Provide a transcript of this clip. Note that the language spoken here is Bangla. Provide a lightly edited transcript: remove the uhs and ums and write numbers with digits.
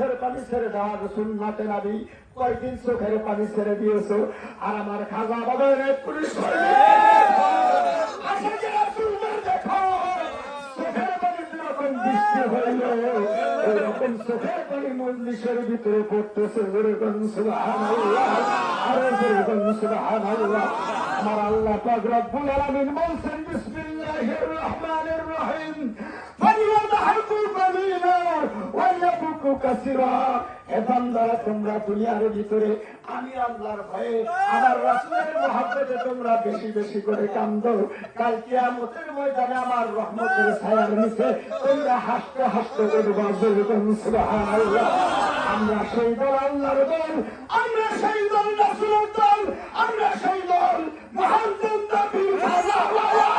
চোখের পানি ছেড়ে দেওয়ার সুন্নাতে নবী কয়দিন চোখের পানি ছেড়ে দিয়েছো আর আমার খাজা বাবার পুলিশ বৃষ্টি হইল ওইরকম চোখের পানি মজলিসের ভিতরে পড়তেছে যেরকম সুবহানাল্লাহ আরো যেরকম সুবহানাল্লাহ। আমার আল্লাহ পাক রব্বুল আলামিন বলছেন বিসমিল্লাহির রহমানির রহিম ফালিয়াদহাকু কালিলা ওয়া ইয়াবকু কাসীরা। হে বান্দারা তোমরা দুনিয়ার ভিতরে আমি আল্লাহর ভয়ে আমার রাসূলের মহব্বতে তোমরা বেশি বেশি করে কান্দো, কাল কিয়ামতের ময়দানে আমার রহমতের ছায়ার নিচে তোমরা হাসতে হাসতে বলবা সুবহানাল্লাহ। আমরা সেই দল আল্লাহর দল, আমরা সেই দল রাসূলের দল, আমরা